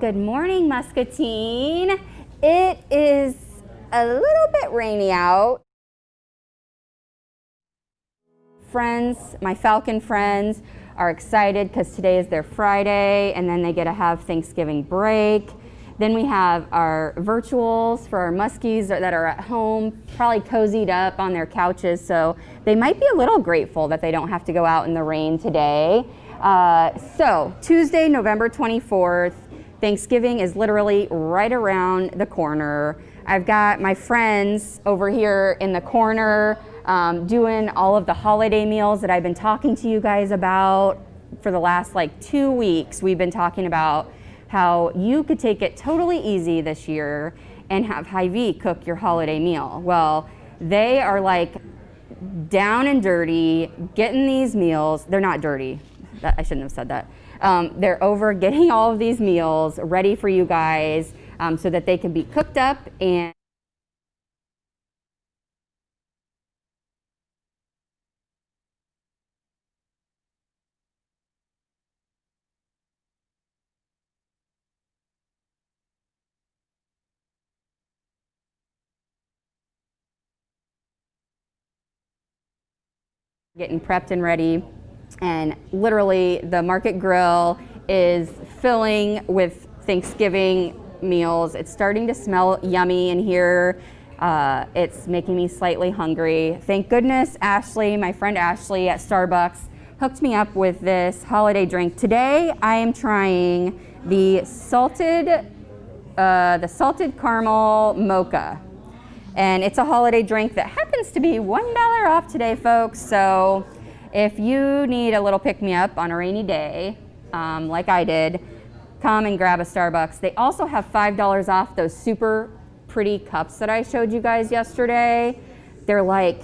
Good morning, Muscatine. It is a little bit rainy out. Friends, my Falcon friends are excited because today is their Friday and then they get to have Thanksgiving break. Then we have our virtuals for our Muskies that are at home, probably cozied up on their couches, so they might be a little grateful that they don't have to go out in the rain today. So Tuesday, November 24th, Thanksgiving is literally right around the corner. I've got my friends over here in the corner doing all of the holiday meals that I've been talking to you guys about for the last 2 weeks. We've been talking about how you could take it totally easy this year and have Hy-Vee cook your holiday meal. Well, they are down and dirty getting these meals. They're not dirty. I shouldn't have said that. They're over getting all of these meals ready for you guys so that they can be cooked up and getting prepped and ready. And literally the market grill is filling with Thanksgiving meals. It's starting to smell yummy in here. It's making me slightly hungry. Thank goodness Ashley, my friend Ashley at Starbucks, hooked me up with this holiday drink. Today I am trying the salted caramel mocha. And it's a holiday drink that happens to be $1 off today, folks. So if you need a little pick-me-up on a rainy day, like I did, come and grab a Starbucks. They also have $5 off those super pretty cups that I showed you guys yesterday. They're I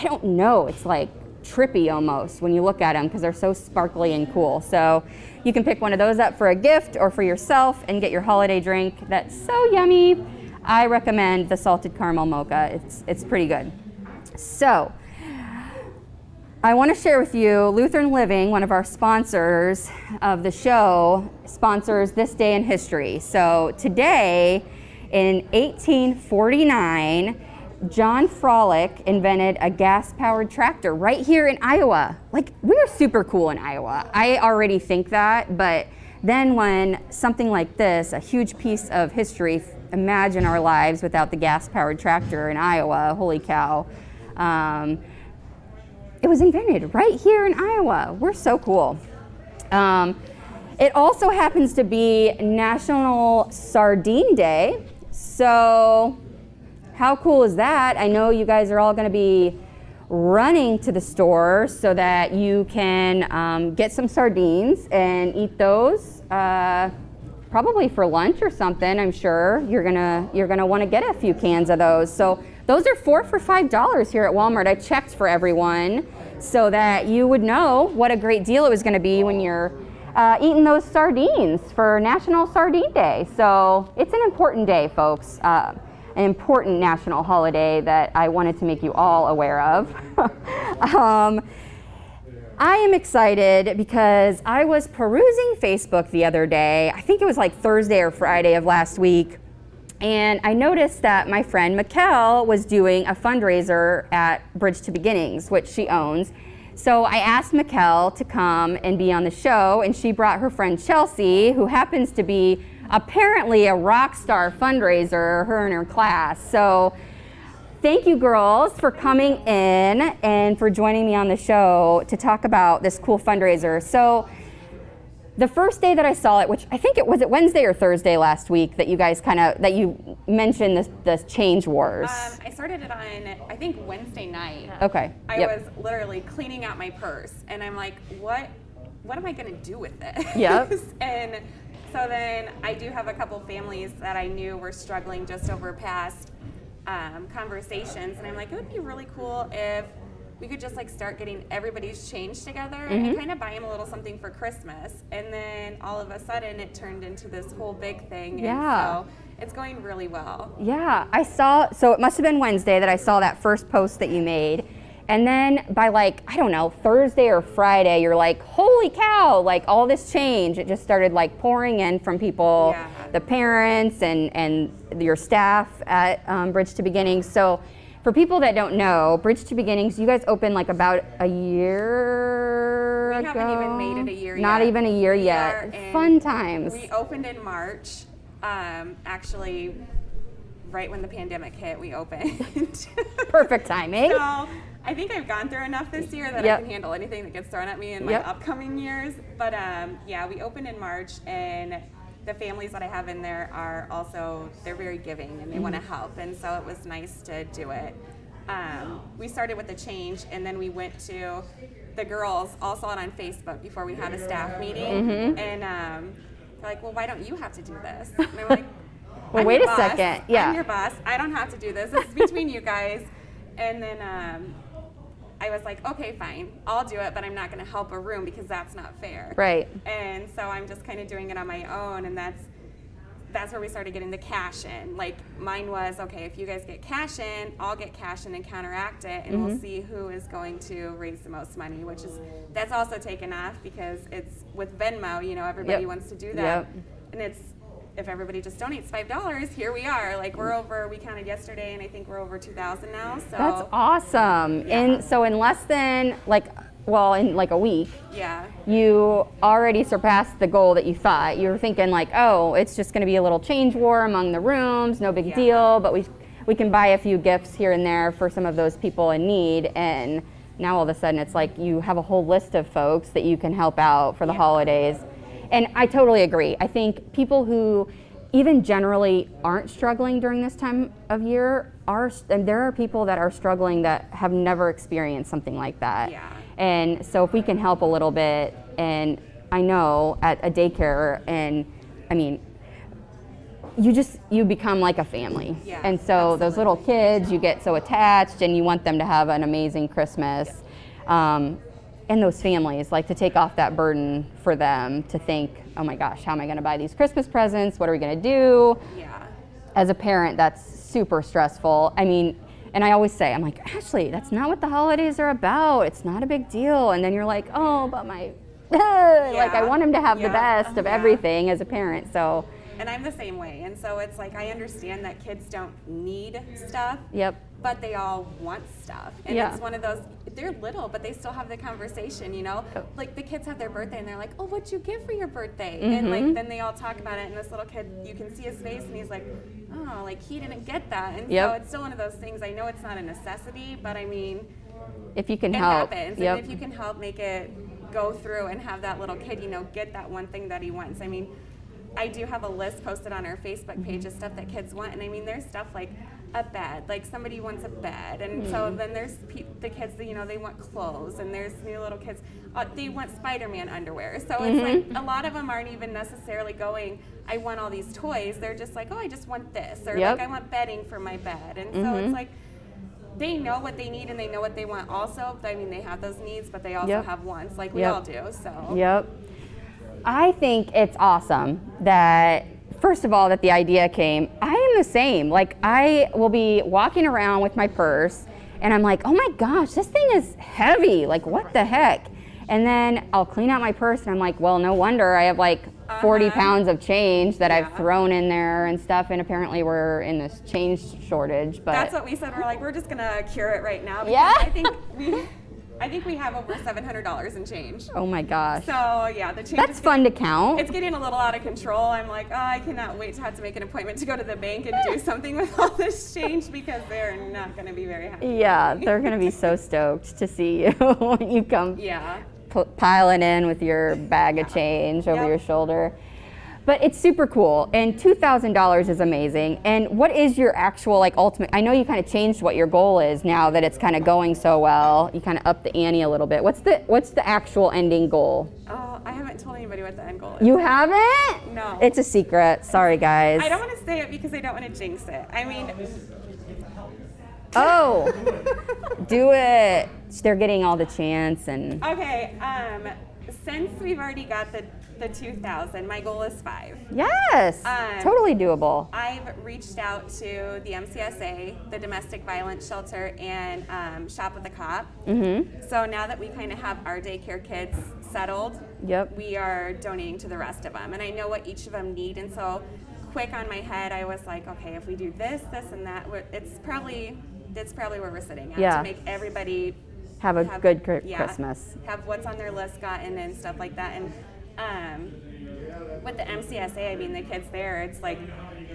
don't know, it's trippy almost when you look at them because they're so sparkly and cool. So you can pick one of those up for a gift or for yourself and get your holiday drink that's so yummy. I recommend the salted caramel mocha. It's pretty good. So I want to share with you Lutheran Living, one of our sponsors of the show, sponsors this day in history. So today in 1849, John Frolick invented a gas-powered tractor right here in Iowa. We're super cool in Iowa. I already think that, but then when something like this, a huge piece of history, imagine our lives without the gas-powered tractor in Iowa, holy cow. It was invented right here in Iowa. We're so cool. It also happens to be National Sardine Day. So how cool is that? I know you guys are all gonna be running to the store so that you can get some sardines and eat those. Probably for lunch or something. I'm sure you're gonna want to get a few cans of those. So those are 4 for $5 here at Walmart. I checked for everyone so that you would know what a great deal it was going to be when you're eating those sardines for National Sardine Day. So it's an important day, folks. An important national holiday that I wanted to make you all aware of. I am excited because I was perusing Facebook the other day. I think it was Thursday or Friday of last week. And I noticed that my friend Mikkel was doing a fundraiser at Bridge to Beginnings, which she owns. So I asked Mikkel to come and be on the show, and she brought her friend Chelsea, who happens to be apparently a rock star fundraiser, her and her class. So thank you, girls, for coming in and for joining me on the show to talk about this cool fundraiser. So the first day that I saw it, which I think it was Wednesday or Thursday last week that you guys that you mentioned this change wars. I started it on, I think, Wednesday night. Okay. I was literally cleaning out my purse, and I'm like, what am I going to do with this? Yep. And so then I do have a couple families that I knew were struggling just over past conversations, and I'm like, it would be really cool if we could just start getting everybody's change together and kind of buy them a little something for Christmas. And then all of a sudden it turned into this whole big thing. Yeah. And so it's going really well. Yeah, so it must have been Wednesday that I saw that first post that you made. And then by like, I don't know, Thursday or Friday, you're like, holy cow, like all this change. It just started like pouring in from people, the parents and your staff at Bridge to Beginnings. So for people that don't know, Bridge to Beginnings, you guys opened like about a year ago. We haven't even made it a year yet. Not even a year yet. Fun times. We opened in March, actually right when the pandemic hit, we opened. Perfect timing. So I think I've gone through enough this year that I can handle anything that gets thrown at me in my upcoming years. But yeah, we opened in March, and the families that I have in there are also, they're very giving and they want to help, and so it was nice to do it. We started with the change, and then we went to, the girls all saw it on Facebook before we had a staff meeting, and they're like, well, why don't you have to do this? And I'm like, well, wait a second. Yeah. I'm your boss. I don't have to do this. This is between you guys. And then I was like, okay, fine, I'll do it, but I'm not going to help a room because that's not fair. Right. And so I'm just kind of doing it on my own, and that's where we started getting the cash in. Like, mine was, okay, if you guys get cash in, I'll get cash in and counteract it, and we'll see who is going to raise the most money, which is, that's also taken off because it's with Venmo, you know, everybody wants to do that. And it's, if everybody just donates $5, here we are. Like, we're over, we counted yesterday, and I think we're over 2,000 now. So that's awesome. And so in less than in like a week, you already surpassed the goal that you thought. You were thinking like, oh, it's just going to be a little change war among the rooms, no big deal, but we can buy a few gifts here and there for some of those people in need. And now all of a sudden it's like you have a whole list of folks that you can help out for the holidays. And I totally agree. I think people who even generally aren't struggling during this time of year and there are people that are struggling that have never experienced something like that. And so if we can help a little bit, and I know at a daycare, and I mean, you become like a family. And so those little kids, you get so attached and you want them to have an amazing Christmas. And those families, like, to take off that burden for them to think, oh my gosh, how am I going to buy these Christmas presents? What are we going to do? As a parent, that's super stressful. I mean, and I always say, I'm like, Ashley, that's not what the holidays are about. It's not a big deal. And then you're like, oh, but my, like, I want him to have the best of everything as a parent. So. And I'm the same way. And so it's like, I understand that kids don't need stuff. But they all want stuff. And it's one of those, they're little, but they still have the conversation, you know? Like, the kids have their birthday, and they're like, oh, what'd you give for your birthday? And, like, then they all talk about it, and this little kid, you can see his face, and he's like, oh, like, he didn't get that. And so it's still one of those things. I know it's not a necessity, but, I mean, if you can help. It happens. And if you can help make it go through and have that little kid, you know, get that one thing that he wants. I mean, I do have a list posted on our Facebook page of stuff that kids want, and I mean, there's stuff like a bed, like somebody wants a bed, and so then there's the kids that, you know, they want clothes, and there's new little kids, they want Spider-Man underwear, so it's like a lot of them aren't even necessarily going, I want all these toys, they're just like, oh, I just want this, or like, I want bedding for my bed, and so it's like, they know what they need and they know what they want also. I mean, they have those needs, but they also have wants, like we all do, so. I think it's awesome that, first of all, that the idea came. I am the same. Like, I will be walking around with my purse and I'm like, oh my gosh, this thing is heavy. Like, what the heck? And then I'll clean out my purse and I'm like, well, no wonder I have like 40 pounds of change that I've thrown in there and stuff. And apparently we're in this change shortage. But that's what we said. We're like, we're just gonna cure it right now. Because I think we have over $700 in change. Oh my gosh. So yeah, the change. That's fun to count. It's getting a little out of control. I'm like, oh, I cannot wait to have to make an appointment to go to the bank and do something with all this change because they're not going to be very happy. Yeah, they're going to be so stoked to see you when you come piling in with your bag of change over your shoulder. But it's super cool, and $2,000 is amazing. And what is your actual, like, ultimate? I know you kind of changed what your goal is now that it's kind of going so well. You kind of upped the ante a little bit. What's the actual ending goal? Oh, I haven't told anybody what the end goal is. You haven't? No. It's a secret. Sorry, guys. I don't want to say it because I don't want to jinx it. I mean, Oh, do it. They're getting all the chants and. Okay, since we've already got the 2,000, my goal is 5. Yes, totally doable. I've reached out to the MCSA, the Domestic Violence Shelter, and Shop with a Cop. So now that we kind of have our daycare kids settled, we are donating to the rest of them. And I know what each of them need, and so quick on my head, I was like, okay, if we do this, this, and that, that's probably where we're sitting at, to make everybody have a good Christmas. Have what's on their list gotten and stuff like that. And with the MCSA, I mean, the kids there, it's like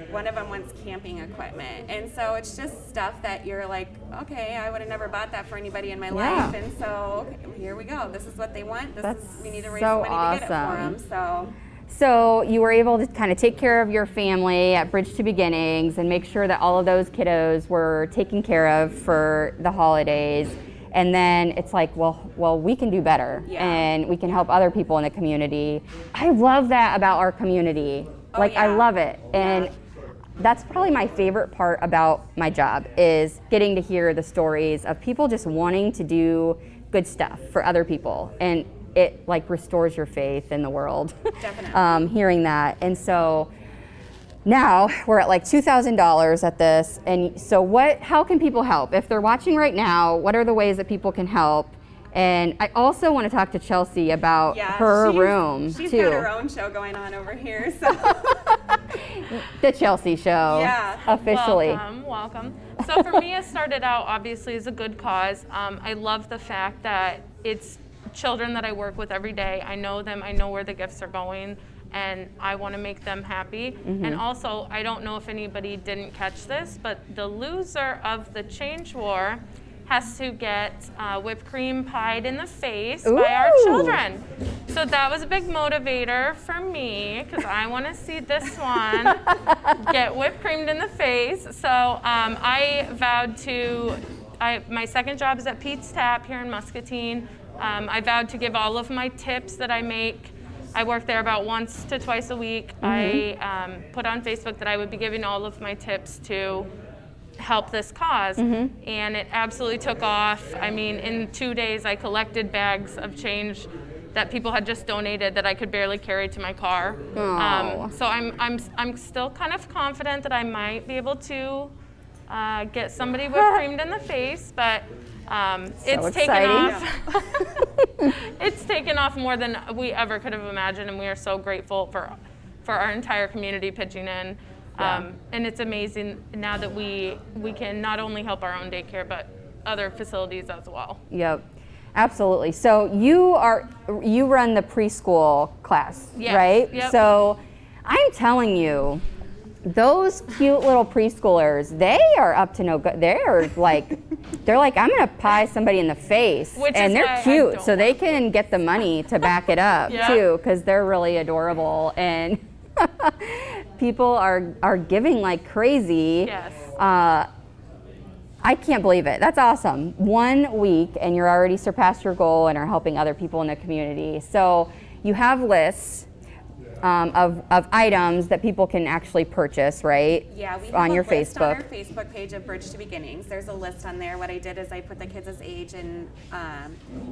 one of them wants camping equipment. And so it's just stuff that you're like, okay, I would have never bought that for anybody in my life. And so here we go. This is what they want. We need to raise some money to get it for them. So you were able to kind of take care of your family at Bridge to Beginnings and make sure that all of those kiddos were taken care of for the holidays. And then it's like, well, we can do better, and we can help other people in the community. I love that about our community. I love it. And that's probably my favorite part about my job, is getting to hear the stories of people just wanting to do good stuff for other people. And it restores your faith in the world. Definitely. Hearing that. And so now we're at $2,000 at this, and so how can people help? If they're watching right now, what are the ways that people can help? And I also want to talk to Chelsea about her room, she's too. She's got her own show going on over here, so. The Chelsea Show, officially. Welcome. So for me, it started out obviously as a good cause. I love the fact that it's children that I work with every day. I know them, I know where the gifts are going, and I want to make them happy. And also, I don't know if anybody didn't catch this, but the loser of the change war has to get whipped cream pied in the face by our children. So that was a big motivator for me, because I want to see this one get whipped creamed in the face. So I vowed to, my second job is at Pete's Tap here in Muscatine. I vowed to give all of my tips that I make. I work there about once to twice a week. I put on Facebook that I would be giving all of my tips to help this cause, and it absolutely took off. I mean, in 2 days, I collected bags of change that people had just donated that I could barely carry to my car. So I'm still kind of confident that I might be able to get somebody whipped creamed in the face, but it's taken off. It's taken off more than we ever could have imagined, and we are so grateful for our entire community pitching in. And it's amazing now that we can not only help our own daycare, but other facilities as well. Yep, absolutely. So you run the preschool class, right? Yep. So I'm telling you, those cute little preschoolers, they are up to no good. They're like, I'm gonna pie somebody in the face, and they're cute, so they can get the money to back it up too, because they're really adorable, and people are giving like crazy. I can't believe it. That's awesome. 1 week, and you're already surpassed your goal and are helping other people in the community. So you have lists of items that people can actually purchase, right? Yeah, we have on your list Facebook. On our Facebook page of Bridge to Beginnings. There's a list on there. What I did is I put the kids' age and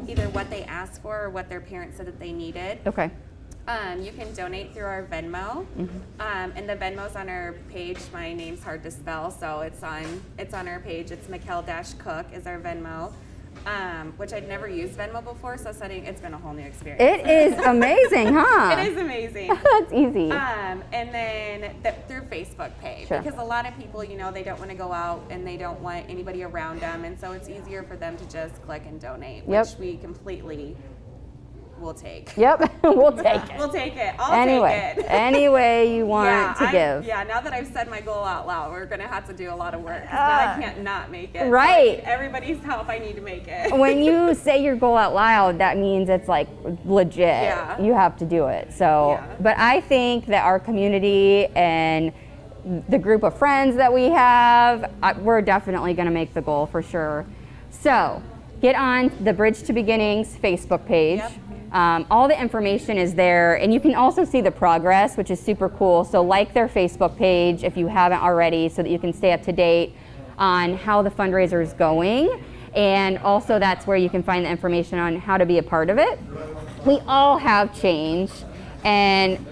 either what they asked for or what their parents said that they needed. Okay. You can donate through our Venmo, and the Venmo's on our page. My name's hard to spell, so it's on our page. It's Mikkel-Cook is our Venmo, which I'd never used Venmo before, so it's been a whole new experience. It is amazing, huh? It is amazing. That's easy. And then through Facebook Pay, because a lot of people, they don't want to go out and they don't want anybody around them, and so it's easier for them to just click and donate, which we completely will take. Yep, we'll take it. We'll take it. I'll take it. Any way you want to give. Yeah, now that I've said my goal out loud, we're going to have to do a lot of work. I can't not make it. Right. So everybody's help, I need to make it. When you say your goal out loud, that means it's like legit. Yeah. You have to do it. So, but I think that our community and the group of friends that we have, we're definitely going to make the goal for sure. So, get on the Bridge to Beginnings Facebook page. Yep. All the information is there, and you can also see the progress, which is super cool. So like their Facebook page if you haven't already, so that you can stay up to date on how the fundraiser is going. And also that's where you can find the information on how to be a part of it. We all have change, and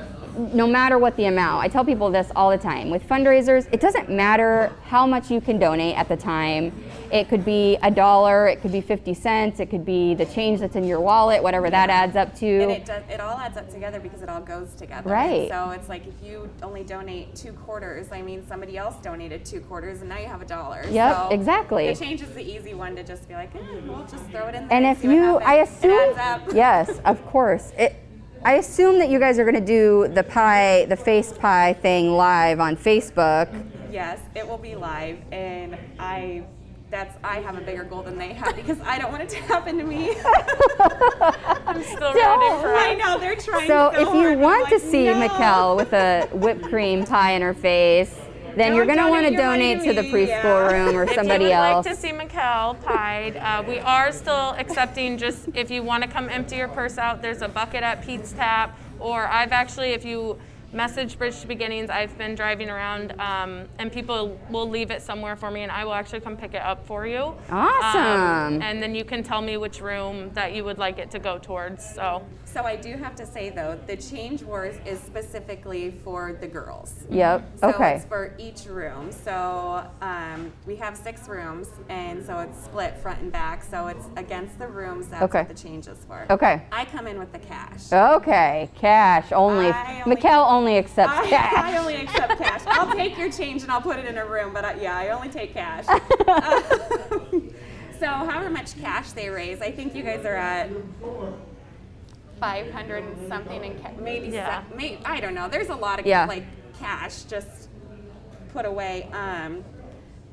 no matter what the amount, I tell people this all the time, with fundraisers, it doesn't matter how much you can donate at the time. It could be $1, it could be 50 cents, it could be the change that's in your wallet, whatever that adds up to. And it all adds up together because it all goes together. Right. So it's like if you only donate 2 quarters, I mean somebody else donated 2 quarters and now you have $1. Yep, so exactly. The change is the easy one to just be like, we'll just throw it in there. And if you, I assume, it adds up. yes, of course. I assume that you guys are going to do the face pie thing live on Facebook. Yes, it will be live, and I have a bigger goal than they have because I don't want it to happen to me. I'm still ready for it. I know, they're trying So so if you hard, want I'm to like, see no. Mikkel with a whipped cream pie in her face, then you're going to want to donate to the preschool room or somebody if you would else. like to see Mikkel pied, we are still accepting, just if you want to come empty your purse out, there's a bucket at Pete's Tap, or I've actually, if you message Bridge to Beginnings, I've been driving around and people will leave it somewhere for me and I will actually come pick it up for you. Awesome. And then you can tell me which room that you would like it to go towards. So I do have to say though, the Change Wars is specifically for the girls. Yep, So okay. it's for each room. So we have 6 rooms, and so it's split front and back. So it's against the rooms. That's Okay. what the change is for. Okay. I come in with the cash. Okay, cash only. Mikkel only accepts cash. I only accept cash. I'll take your change and I'll put it in a room, but I only take cash. So however much cash they raise, I think you guys are at 500 and something, and maybe, Yeah. maybe I don't know. There's a lot of like cash just put away, and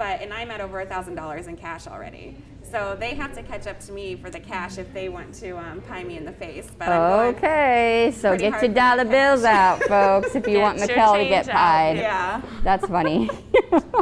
I'm at over $1,000 in cash already. So they have to catch up to me for the cash if they want to pie me in the face. But I'm going Okay, so pretty get hard your for that dollar cash. bills out, folks, if you want Get your Mikkel to get change out. pied. Yeah, That's funny.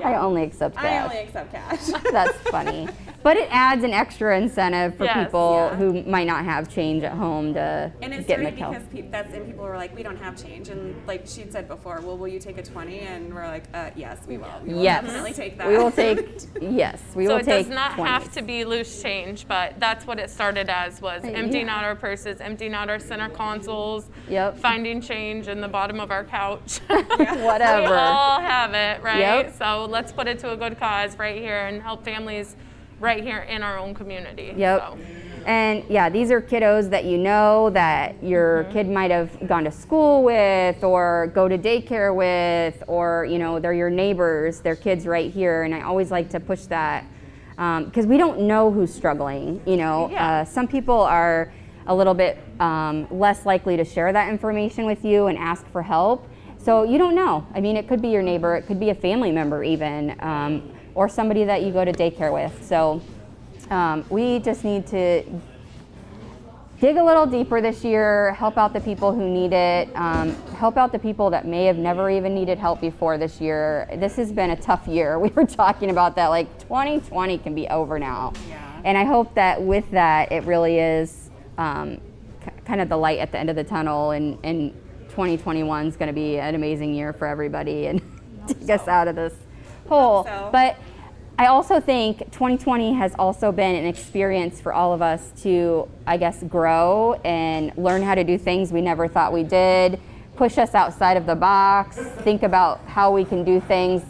I only accept I cash. only accept cash. That's funny. But it adds an extra incentive for Yes. people Yeah. who might not have change at home to And it's get funny Mikkel. because and people were like, we don't have change. And like she'd said before, well, will you take a 20? And we're like, yes, we will. We will Yes. definitely take that. We will take, yes, we So will it take does not 20s. have to be loose change, but that's what it started as, was emptying out our purses, emptying out our center consoles, Yep. finding change in the bottom of our couch. Whatever. We all have it, right? Yep. So let's put it to a good cause right here and help families right here in our own community. Yep. So. And yeah, these are kiddos that you know that your kid might have gone to school with or go to daycare with, or they're your neighbors, their kids right here. And I always like to push that because we don't know who's struggling. Yeah. Some people are a little bit less likely to share that information with you and ask for help. So you don't know. I mean, it could be your neighbor, it could be a family member even, or somebody that you go to daycare with. So we just need to dig a little deeper this year, help out the people who need it, help out the people that may have never even needed help before this year. This has been a tough year. We were talking about that, like 2020 can be over now. Yeah. And I hope that with that, it really is kind of the light at the end of the tunnel, and 2021 is going to be an amazing year for everybody and take us out of this hole. So. But I also think 2020 has also been an experience for all of us to, I guess, grow and learn how to do things we never thought we did, push us outside of the box, think about how we can do things,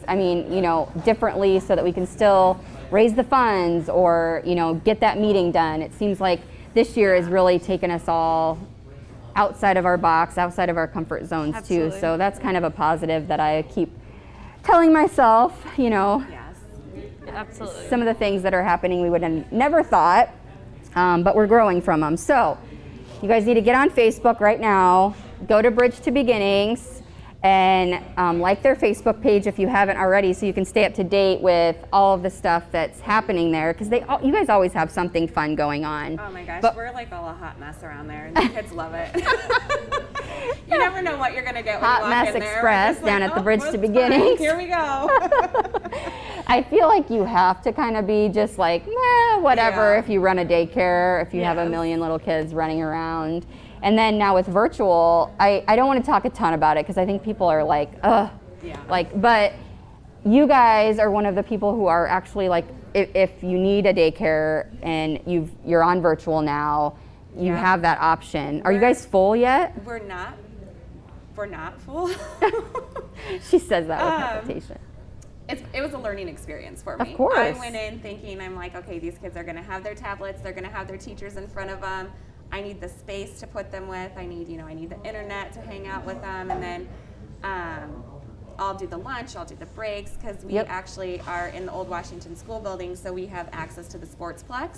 differently so that we can still raise the funds or, get that meeting done. It seems like this year has really taken us all outside of our box, outside of our comfort zones Absolutely. too. So that's kind of a positive that I keep telling myself, Yes. Absolutely. some of the things that are happening we would have never thought, but we're growing from them. So you guys need to get on Facebook right now, go to Bridge to Beginnings, and like their Facebook page if you haven't already, so you can stay up to date with all of the stuff that's happening there, because you guys always have something fun going on. Oh my gosh, But- we're like all a hot mess around there, and the kids love it. You never know what you're gonna get when Hot you walk Mess in there. Express We're just down like, at the Bridge to what's Beginnings. fun? Here we go. I feel like you have to kind of be just like, whatever, Yeah. if you run a daycare, if you have a Yes. million little kids running around. And then now with virtual, I don't want to talk a ton about it because I think people are like, ugh. Yeah. But you guys are one of the people who are actually like, if you need a daycare and you're on virtual now, you have that option. Are you guys full yet? We're not full. She says that with hesitation. It was a learning experience for me. Of course. I went in thinking, I'm like, okay, these kids are going to have their tablets, they're going to have their teachers in front of them. I need the space to put them with. I need the internet to hang out with them, and then I'll do the lunch, I'll do the breaks, because we actually are in the old Washington School building, so we have access to the Sportsplex.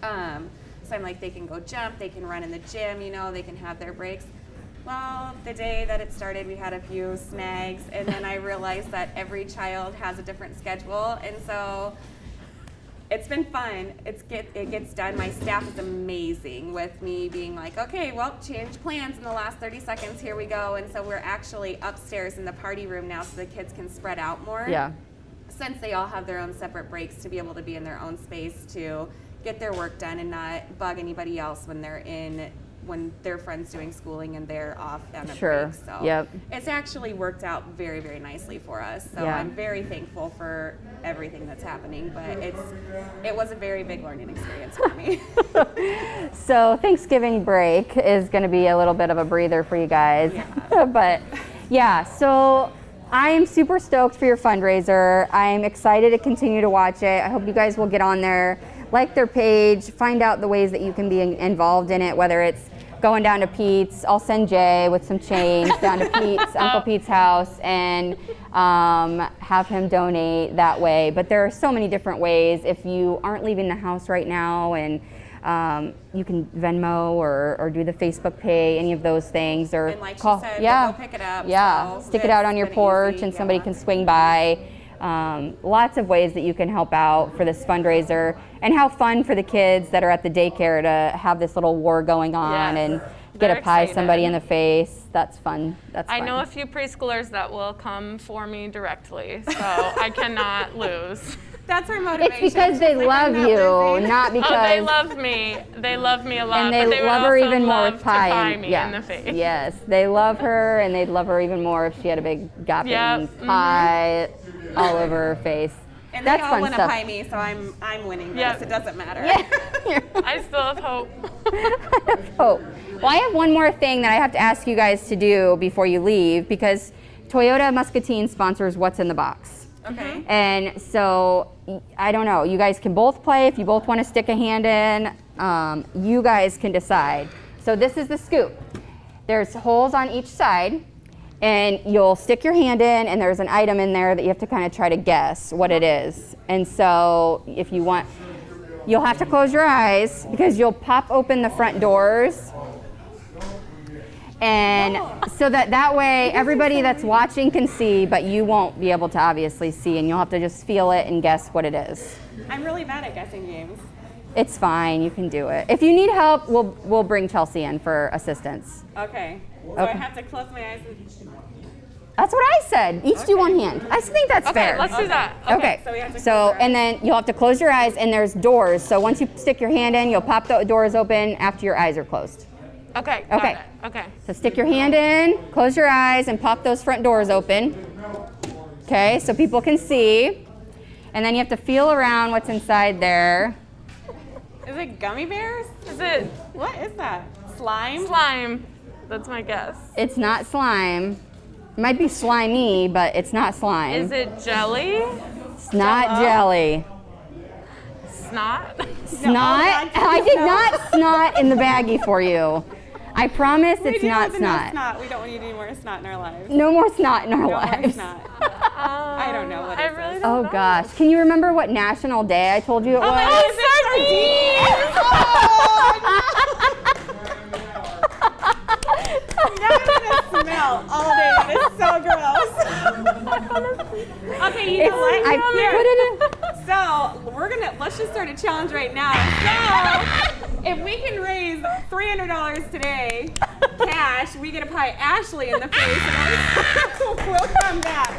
So I'm like, they can go jump, they can run in the gym, they can have their breaks. Well, the day that it started, we had a few snags, and then I realized that every child has a different schedule, and so it's been fun. It gets done. My staff is amazing with me being like, okay, well, change plans in the last 30 seconds, here we go. And so we're actually upstairs in the party room now so the kids can spread out more. Yeah. Since they all have their own separate breaks, to be able to be in their own space to get their work done and not bug anybody else when when their friend's doing schooling and they're off on a break. So it's actually worked out very, very nicely for us. So I'm very thankful for everything that's happening, but it was a very big learning experience for me. So Thanksgiving break is going to be a little bit of a breather for you guys. But so I am super stoked for your fundraiser. I'm excited to continue to watch it. I hope you guys will get on there, like their page, find out the ways that you can be involved in it, whether it's going down to Pete's. I'll send Jay with some change down to Pete's, Uncle Pete's house, and have him donate that way. But there are so many different ways. If you aren't leaving the house right now, and you can Venmo or do the Facebook Pay, any of those things, or and like call. She said, go pick it up. So Stick it out on your porch, easy, and somebody can swing by. Lots of ways that you can help out for this fundraiser, and how fun for the kids that are at the daycare to have this little war going on and get a pie somebody in the face. That's fun. I know a few preschoolers that will come for me directly, so I cannot lose. That's our motivation. It's because they love you, not because... Oh, they love me. They love me a lot. And they love her even more with pie. Pie me in the face. Yes, they love her, and they'd love her even more if she had a big gaping pie all over her face. And that's they all want to pie me, so I'm winning this. It doesn't matter. I still have hope. I have hope. Well, I have one more thing that I have to ask you guys to do before you leave, because Toyota Muscatine sponsors What's in the Box. Okay. And so, I don't know, you guys can both play. If you both want to stick a hand in, you guys can decide. So this is the scoop. There's holes on each side, and you'll stick your hand in, and there's an item in there that you have to kind of try to guess what it is. And so if you want, you'll have to close your eyes, because you'll pop open the front doors. And so that way everybody that's watching can see, but you won't be able to obviously see, and you'll have to just feel it and guess what it is. I'm really bad at guessing games. It's fine, you can do it. If you need help, we'll bring Chelsea in for assistance. Okay. So I have to close my eyes and... That's what I said. Each do one hand. I think that's fair. Okay, let's do that. Okay. So we have to So, and then you'll have to close your eyes, and there's doors. So once you stick your hand in, you'll pop the doors open after your eyes are closed. Okay. Got it. Okay. So stick your hand in, close your eyes, and pop those front doors open. Okay, so people can see. And then you have to feel around what's inside there. Is it gummy bears? Is it? What is that? Slime? Slime. That's my guess. It's not slime. It might be slimy, but it's not slime. Is it jelly? It's not jelly. Snot? Snot? I did not snot in the baggie for you. I promise it's not snot. We don't need any more snot in our lives. No more snot in our lives. More snot. I don't know what it is. Really don't know. Gosh. Can you remember what national day I told you it was? Now I'm gonna smell all day. That is so gross. Okay, you know what? I put it in. So let's just start a challenge right now. So if we can raise $300 today, cash, we get to pie Ashley in the face, and we'll come back.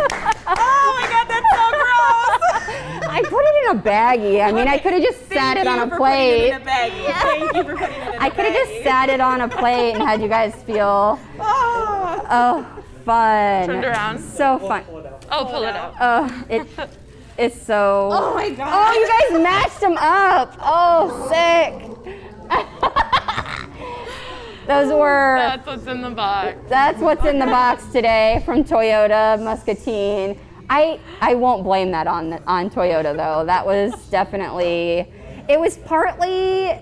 Oh my God, that's so gross. I put it in a baggie. I mean, I could have just sat it on a plate. Thank you for putting it in a baggie. I could have just sat it on a plate and had you guys feel, fun. Turned around. So fun. Oh, pull it out. It's so. Oh my God. Oh, you guys matched them up. Oh, sick. Those were. That's what's in the box. That's what's in the box today from Toyota Muscatine. I won't blame that on Toyota though. That was definitely. It was partly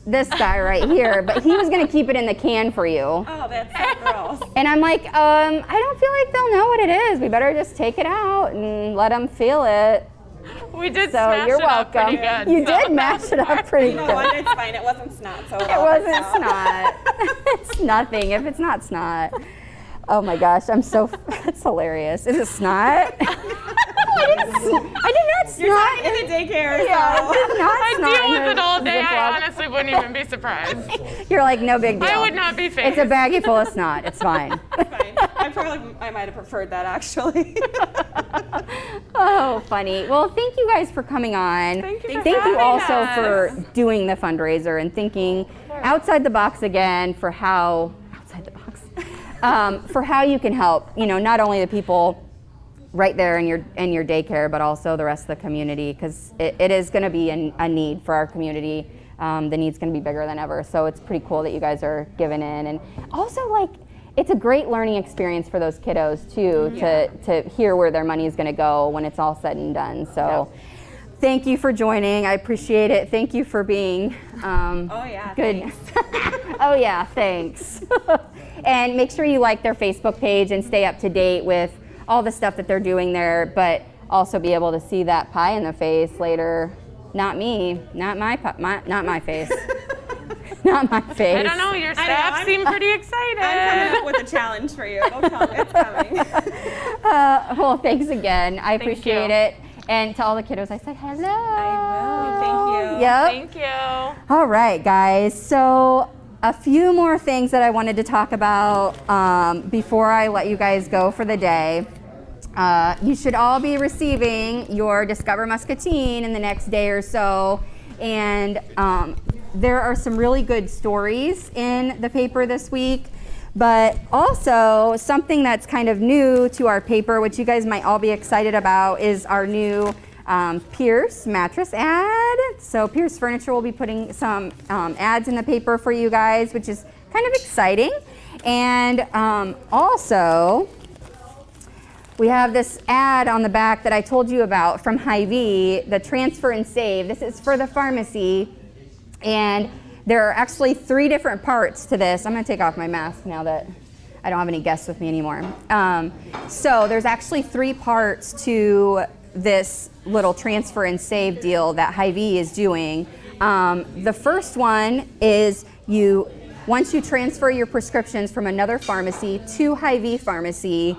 this guy right here, but he was gonna keep it in the can for you. Oh, that's so gross. And I'm like, I don't feel like they'll know what it is. We better just take it out and let them feel it. We did So smash you're it up welcome. pretty good. You so did mash it up pretty You know good. what? It's fine. It wasn't snot, so It wasn't snot. It's nothing if it's not snot. Oh my gosh, it's hilarious. Is it snot? I did not snot. You're talking to the daycare, Yeah, so. I did not I snot deal in with the it all day. I Ziploc. honestly wouldn't even be surprised. You're like, no big deal. I would not be It's phased. a baggie full of snot. It's fine. It's fine. I might have preferred that actually. Oh, funny. Well, thank you guys for coming on. Thank you for Thank you having also us. for doing the fundraiser and thinking outside the box again for how for how you can help. You know, not only the people right there in your daycare, but also the rest of the community, because it is going to be a need for our community. The need's going to be bigger than ever. So it's pretty cool that you guys are giving in, and also like. It's a great learning experience for those kiddos too, to hear where their money is going to go when it's all said and done. So, Thank you for joining. I appreciate it. Thank you for being good. Oh yeah, thanks. And make sure you like their Facebook page and stay up to date with all the stuff that they're doing there, but also be able to see that pie in the face later. Not me, not my face. Not my face. I don't know, your staff seem pretty excited. I'm coming up with a challenge for you. It's coming. Well, thanks again. I appreciate you. it. And to all the kiddos, I said hello. I will. Thank you. Yep. Thank you. All right, guys. So a few more things that I wanted to talk about before I let you guys go for the day. You should all be receiving your Discover Muscatine in the next day or so. And there are some really good stories in the paper this week, but also something that's kind of new to our paper, which you guys might all be excited about, is our new Pierce mattress ad. So Pierce Furniture will be putting some ads in the paper for you guys, which is kind of exciting. And also, we have this ad on the back that I told you about from Hy-Vee, the Transfer and Save. This is for the pharmacy, and there are actually 3 different parts to this. I'm gonna take off my mask now that I don't have any guests with me anymore. So there's actually 3 parts to this little Transfer and Save deal that Hy-Vee is doing. The first one is once you transfer your prescriptions from another pharmacy to Hy-Vee Pharmacy,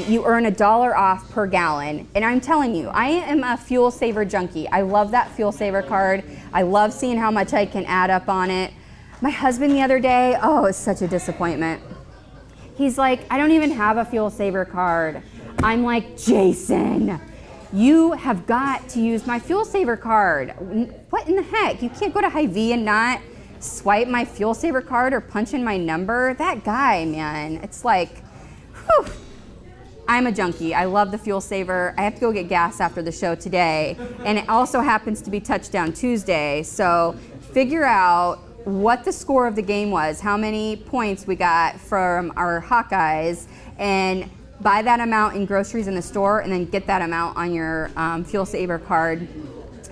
you earn $1 off per gallon. And I'm telling you, I am a fuel saver junkie. I love that fuel saver card. I love seeing how much I can add up on it. My husband the other day, it's such a disappointment. He's like, I don't even have a fuel saver card. I'm like, Jason, you have got to use my fuel saver card. What in the heck? You can't go to Hy-Vee and not swipe my fuel saver card or punch in my number. That guy, man, it's like, whew. I'm a junkie. I love the fuel saver. I have to go get gas after the show today. And it also happens to be Touchdown Tuesday. So figure out what the score of the game was, how many points we got from our Hawkeyes, and buy that amount in groceries in the store and then get that amount on your fuel saver card.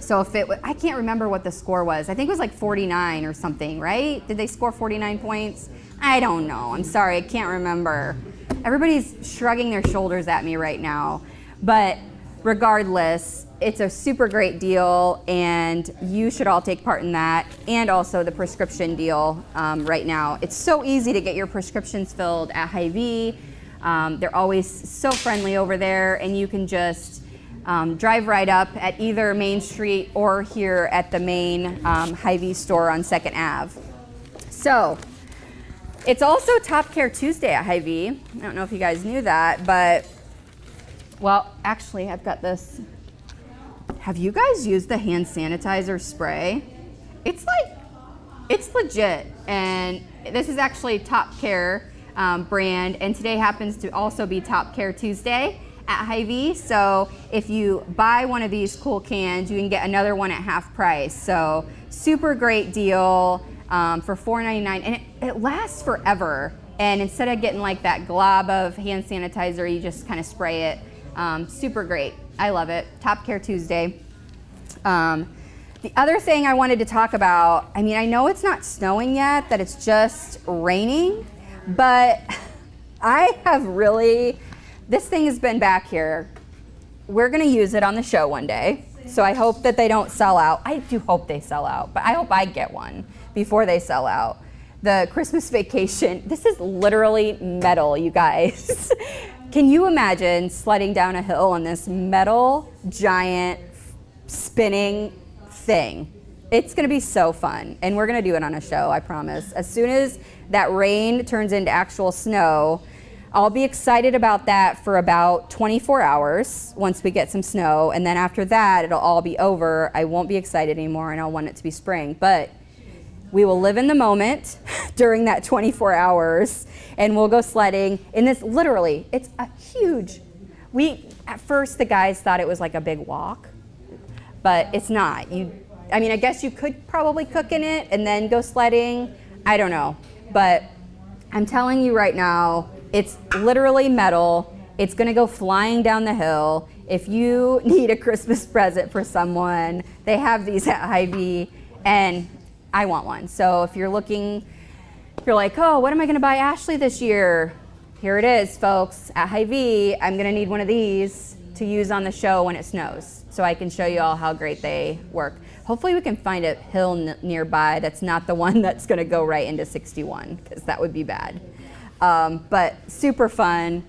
So if I can't remember what the score was. I think it was like 49 or something, right? Did they score 49 points? I don't know. I'm sorry, I can't remember. Everybody's shrugging their shoulders at me right now. But regardless, it's a super great deal, and you should all take part in that, and also the prescription deal right now. It's so easy to get your prescriptions filled at Hy-Vee. They're always so friendly over there, and you can just drive right up at either Main Street or here at the main Hy-Vee store on 2nd Ave. So, it's also Top Care Tuesday at Hy-Vee. I don't know if you guys knew that, but, well, actually, I've got this. Have you guys used the hand sanitizer spray? It's legit. And this is actually Top Care brand, and today happens to also be Top Care Tuesday. at Hy-Vee. So if you buy one of these cool cans, you can get another one at half price. So super great deal for $4.99, and it lasts forever. And instead of getting like that glob of hand sanitizer, you just kind of spray it. Super great. I love it. Top Care Tuesday. The other thing I wanted to talk about, I mean, I know it's not snowing yet, that it's just raining, but I have really, this thing has been back here. We're gonna use it on the show one day, so I hope that they don't sell out. I do hope they sell out, but I hope I get one before they sell out. The Christmas Vacation, this is literally metal, you guys. Can you imagine sledding down a hill on this metal, giant, spinning thing? It's gonna be so fun, and we're gonna do it on a show, I promise. As soon as that rain turns into actual snow, I'll be excited about that for about 24 hours once we get some snow, and then after that, it'll all be over. I won't be excited anymore, and I'll want it to be spring, but we will live in the moment during that 24 hours, and we'll go sledding in this, literally, it's a huge, at first the guys thought it was like a big walk, but it's not. I mean, I guess you could probably cook in it and then go sledding. I don't know. But I'm telling you right now, it's literally metal. It's gonna go flying down the hill. If you need a Christmas present for someone, they have these at Hy-Vee, and I want one. So if you're looking, you're like, oh, what am I gonna buy Ashley this year? Here it is, folks. At Hy-Vee, I'm gonna need one of these to use on the show when it snows, so I can show you all how great they work. Hopefully we can find a hill nearby that's not the one that's gonna go right into 61, because that would be bad. But super fun.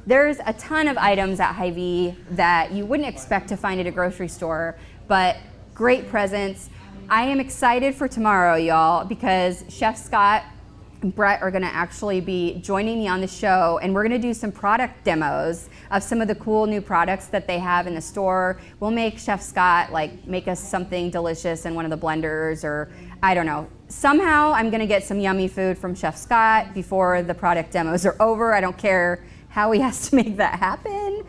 There's a ton of items at Hy-Vee that you wouldn't expect to find at a grocery store, but great presents. I am excited for tomorrow, y'all, because Chef Scott and Brett are gonna actually be joining me on the show, and we're gonna do some product demos of some of the cool new products that they have in the store. We'll make Chef Scott make us something delicious in one of the blenders, or I don't know. Somehow I'm gonna get some yummy food from Chef Scott before the product demos are over. I don't care how he has to make that happen.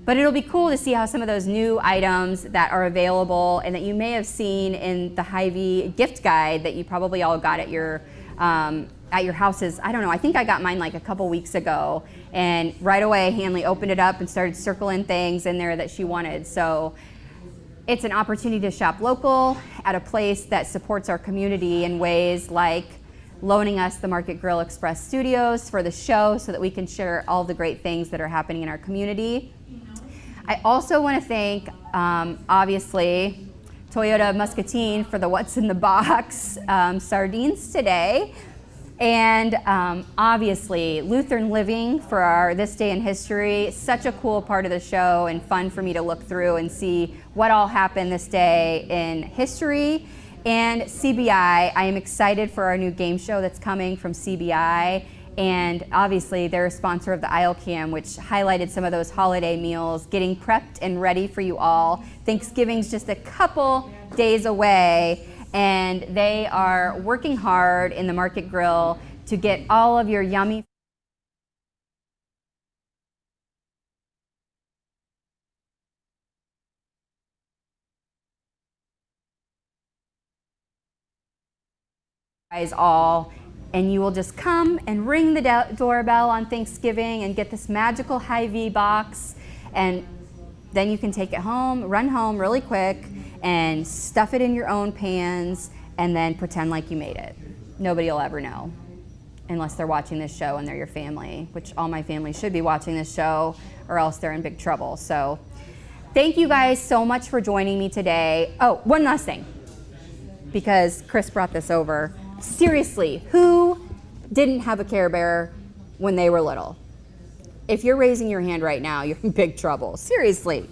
But it'll be cool to see how some of those new items that are available and that you may have seen in the Hy-Vee gift guide that you probably all got at your houses. I don't know, I think I got mine like a couple weeks ago, and right away Hanley opened it up and started circling things in there that she wanted. So it's an opportunity to shop local at a place that supports our community in ways like loaning us the Market Grille Express Studios for the show so that we can share all the great things that are happening in our community. I also want to thank, obviously, Toyota Muscatine for the What's in the Box sardines today. And obviously, Lutheran Living for our This Day in History. Such a cool part of the show and fun for me to look through and see what all happened this day in history. And CBI, I am excited for our new game show that's coming from CBI. And obviously, they're a sponsor of the Aisle Cam, which highlighted some of those holiday meals, getting prepped and ready for you all. Thanksgiving's just a couple days away, and they are working hard in the Market Grille to get all of your yummy guys all. And you will just come and ring the doorbell on Thanksgiving and get this magical Hy-Vee box, and then you can take it home, run home really quick, and stuff it in your own pans, and then pretend like you made it. Nobody will ever know, unless they're watching this show and they're your family, which all my family should be watching this show, or else they're in big trouble. So thank you guys so much for joining me today. Oh, one last thing, because Chris brought this over. Seriously, who didn't have a Care Bear when they were little? If you're raising your hand right now, you're in big trouble. Seriously.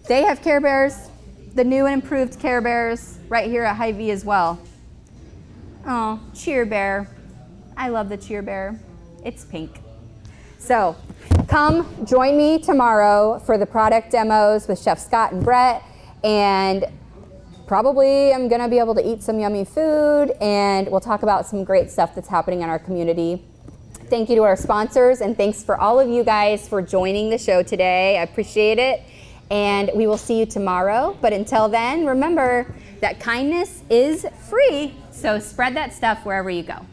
They have Care Bears, the new and improved Care Bears, right here at Hy-Vee as well. Oh, Cheer Bear. I love the Cheer Bear. It's pink. So come join me tomorrow for the product demos with Chef Scott and Brett, and probably I'm gonna be able to eat some yummy food, and we'll talk about some great stuff that's happening in our community. thank you to our sponsors, and thanks for all of you guys for joining the show today. I appreciate it. And we will see you tomorrow. But until then, remember that kindness is free. So spread that stuff wherever you go.